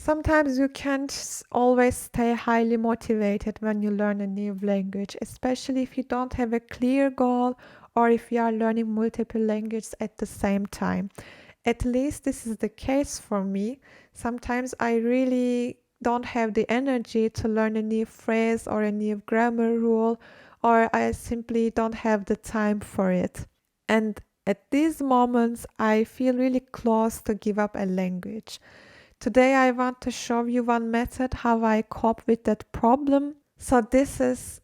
Sometimes you can't always stay highly motivated when you learn a new language, especially if you don't have a clear goal or if you are learning multiple languages at the same time. At least this is the case for me. Sometimes I really don't have the energy to learn a new phrase or a new grammar rule, or I simply don't have the time for it. And at these moments, I feel really close to give up a language. Today, I want to show you one method how I cope with that problem. So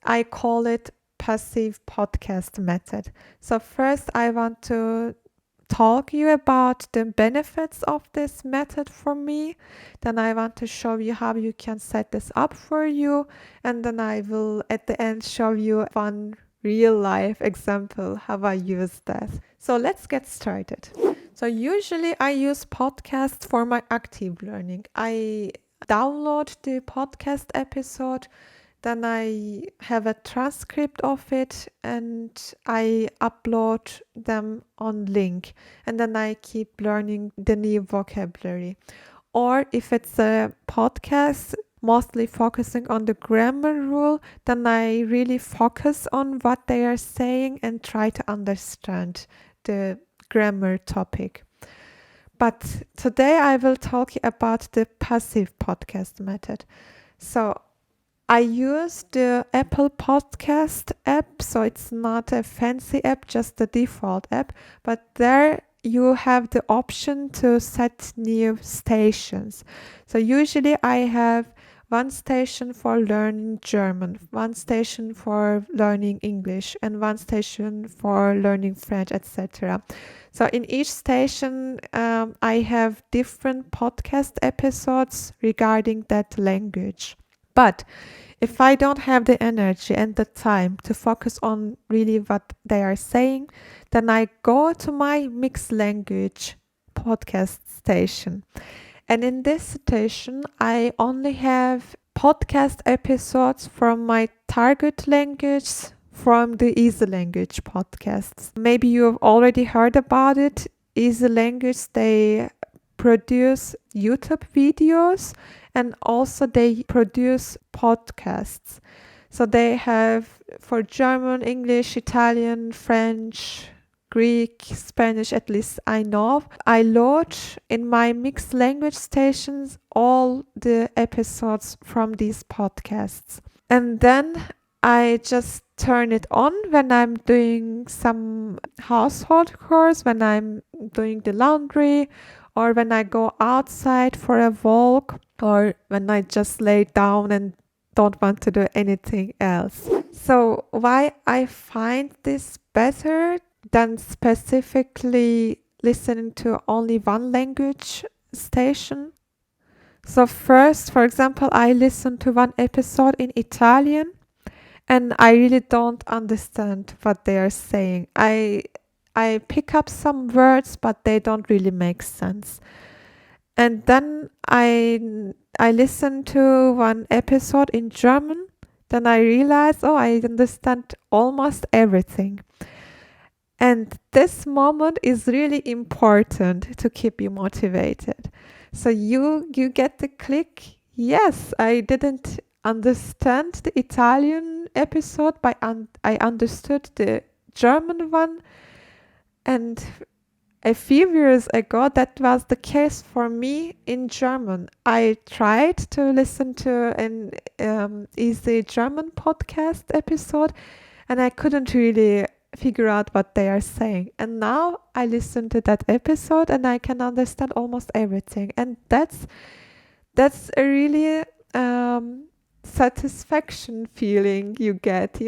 I call it passive podcast method. So first, I want to talk you about the benefits of this method for me. Then I want to show you how you can set this up for you. And then I will at the end show you one real life example how I use that. So let's get started. So usually I use podcasts for my active learning. I download the podcast episode, then I have a transcript of it and I upload them on link, and then I keep learning the new vocabulary. Or if it's a podcast mostly focusing on the grammar rule, then I really focus on what they are saying and try to understand the grammar topic. But today I will talk about the passive podcast method. So I use the Apple Podcast app, so it's not a fancy app, just the default app, but there you have the option to set new stations. So usually I have one station for learning German, one station for learning English, and one station for learning French, etc. So in each station, I have different podcast episodes regarding that language. But if I don't have the energy and the time to focus on really what they are saying, then I go to my mixed language podcast station. And in this station, I only have podcast episodes from my target language, from the Easy Language podcasts. Maybe you have already heard about it. Easy Language, they produce YouTube videos and also they produce podcasts. So they have for German, English, Italian, French, Greek, Spanish, at least I know of. I load in my mixed language stations all the episodes from these podcasts. And then I just turn it on when I'm doing some household chores, when I'm doing the laundry, or when I go outside for a walk, or when I just lay down and don't want to do anything else. So why I find this better than specifically listening to only one language station? So first, for example, I listened to one episode in Italian and I really don't understand what they are saying. I pick up some words, but they don't really make sense. And then I listened to one episode in German. Then I realized, oh, I understand almost everything. And this moment is really important to keep you motivated. So you get the click. Yes, I didn't understand the Italian episode, but I understood the German one. And a few years ago, that was the case for me in German. I tried to listen to an easy German podcast episode, and I couldn't really figure out what they are saying. And now I listen to that episode and I can understand almost everything. And that's a really satisfaction feeling you get,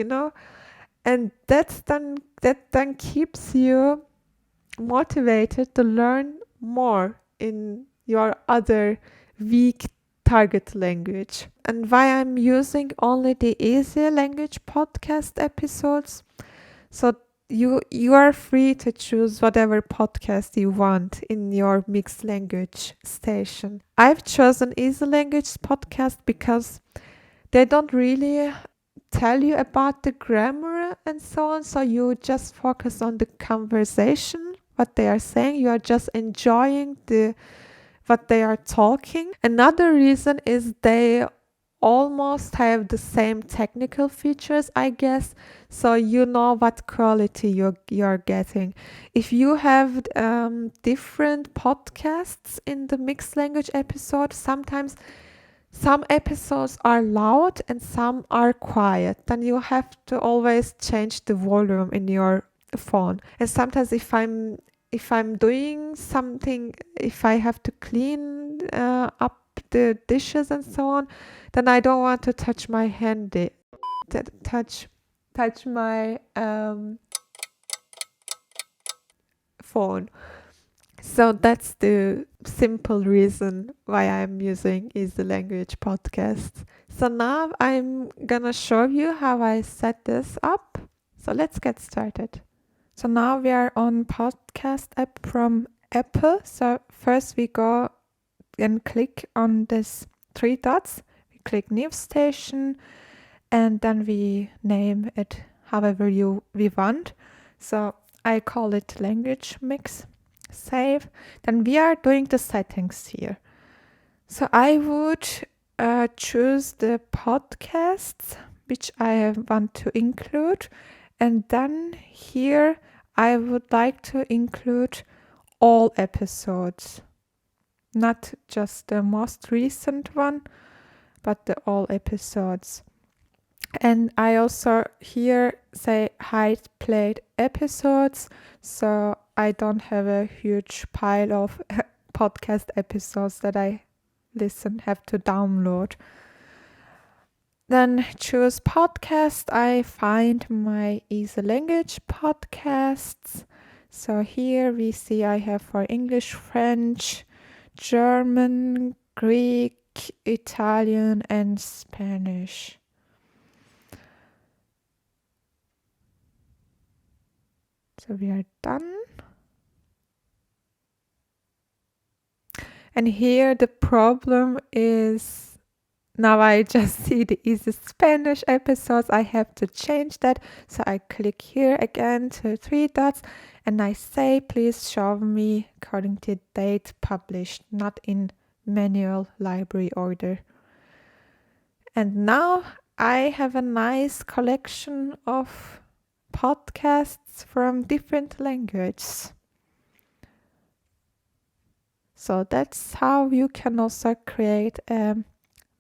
and that then keeps you motivated to learn more in your other weak target language. And why I'm using only the easy language podcast episodes, so you are free to choose whatever podcast you want in your mixed language station. I've chosen easy language podcast because they don't really tell you about the grammar and so on, so you just focus on the conversation, what they are saying. You are just enjoying the what they are talking. Another reason is they almost have the same technical features, I guess, so you know what quality you're getting. If you have different podcasts in the mixed language episode, sometimes some episodes are loud and some are quiet. Then you have to always change the volume in your phone. And sometimes if I'm doing something, if I have to clean up the dishes and so on, then I don't want to touch my touch my phone. So that's the simple reason why I'm using Easy Language Podcast. So now I'm gonna show you how I set this up. So let's get started. So now we are on podcast app from Apple. So first we go and click on this three dots. We click New Station and then we name it however we want. So I call it Language Mix. Save. Then we are doing the settings here. So I would choose the podcasts which I want to include, and then here I would like to include all episodes, not just the most recent one, but the all episodes. And I also here say hide played episodes, so I don't have a huge pile of podcast episodes that I have to download. Then choose podcast. I find my Easy Language podcasts. So here we see I have for English, French, German, Greek, Italian, and Spanish. So we are done. And here the problem is now I just see the easy Spanish episodes. I have to change that. So I click here again to three dots and I say, please show me according to date published, not in manual library order. And now I have a nice collection of podcasts from different languages. So that's how you can also create a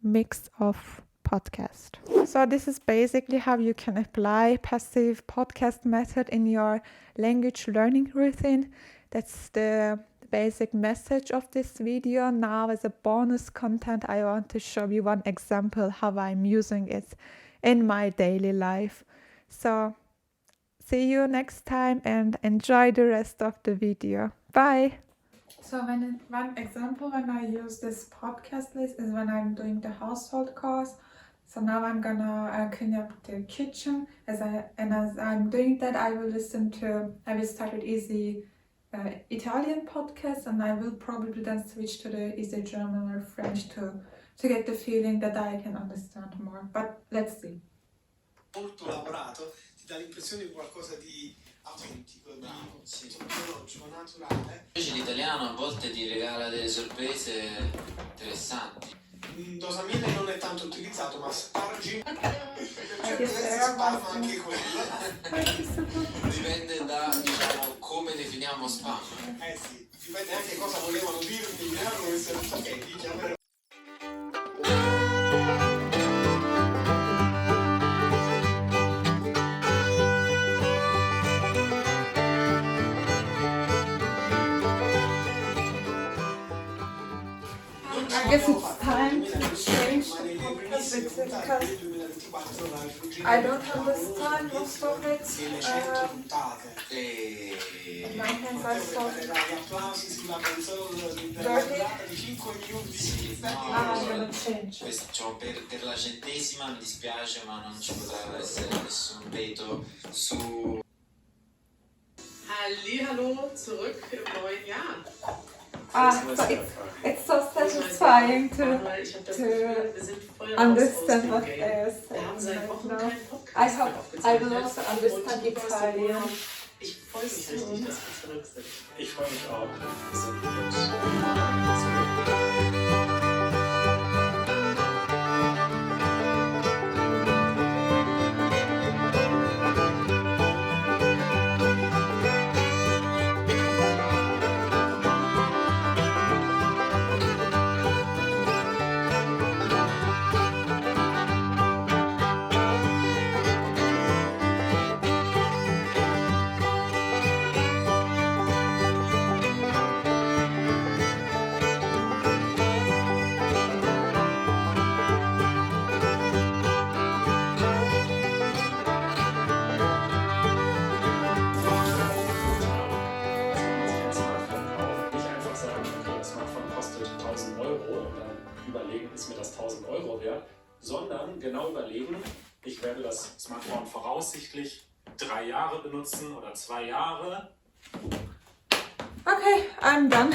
mix of podcast. So this is basically how you can apply passive podcast method in your language learning routine. That's the basic message of this video. Now as a bonus content, I want to show you one example how I'm using it in my daily life. So see you next time and enjoy the rest of the video. Bye. So one example when I use this podcast list is when I'm doing the household chores. So now I'm gonna clean up the kitchen. As I'm doing that, I will start with easy Italian podcast, and I will probably then switch to the easy German or French to get the feeling that I can understand more. But let's see. Molto lavorato, ti dà l'impressione di qualcosa di autentico, di biologico, naturale. Invece l'italiano a volte ti regala delle sorprese interessanti. Dosamine non è tanto utilizzato, ma spargi anche quello. Dipende da, diciamo, come definiamo spam. Sì, dipende anche cosa volevano dirmi, come se non sapevi. I guess it's time to change the podcast because I don't understand most of it. My hands are so dirty. I'm gonna change. Per la 100ª mi dispiace, ma non ci potrà essere nessun veto su. Hallihallo zurück im neuen Jahr. So it's so satisfying to understand what they're saying right now. I hope I will also understand Italian. Ich freue mich richtig, dass wir zurück sind. Ich freue mich auch. Wir sind zurück. Überlegen, ist mir das 1.000 Euro wert, sondern genau überlegen, ich werde das Smartphone voraussichtlich 3 Jahre benutzen oder 2 Jahre. Okay, I'm done.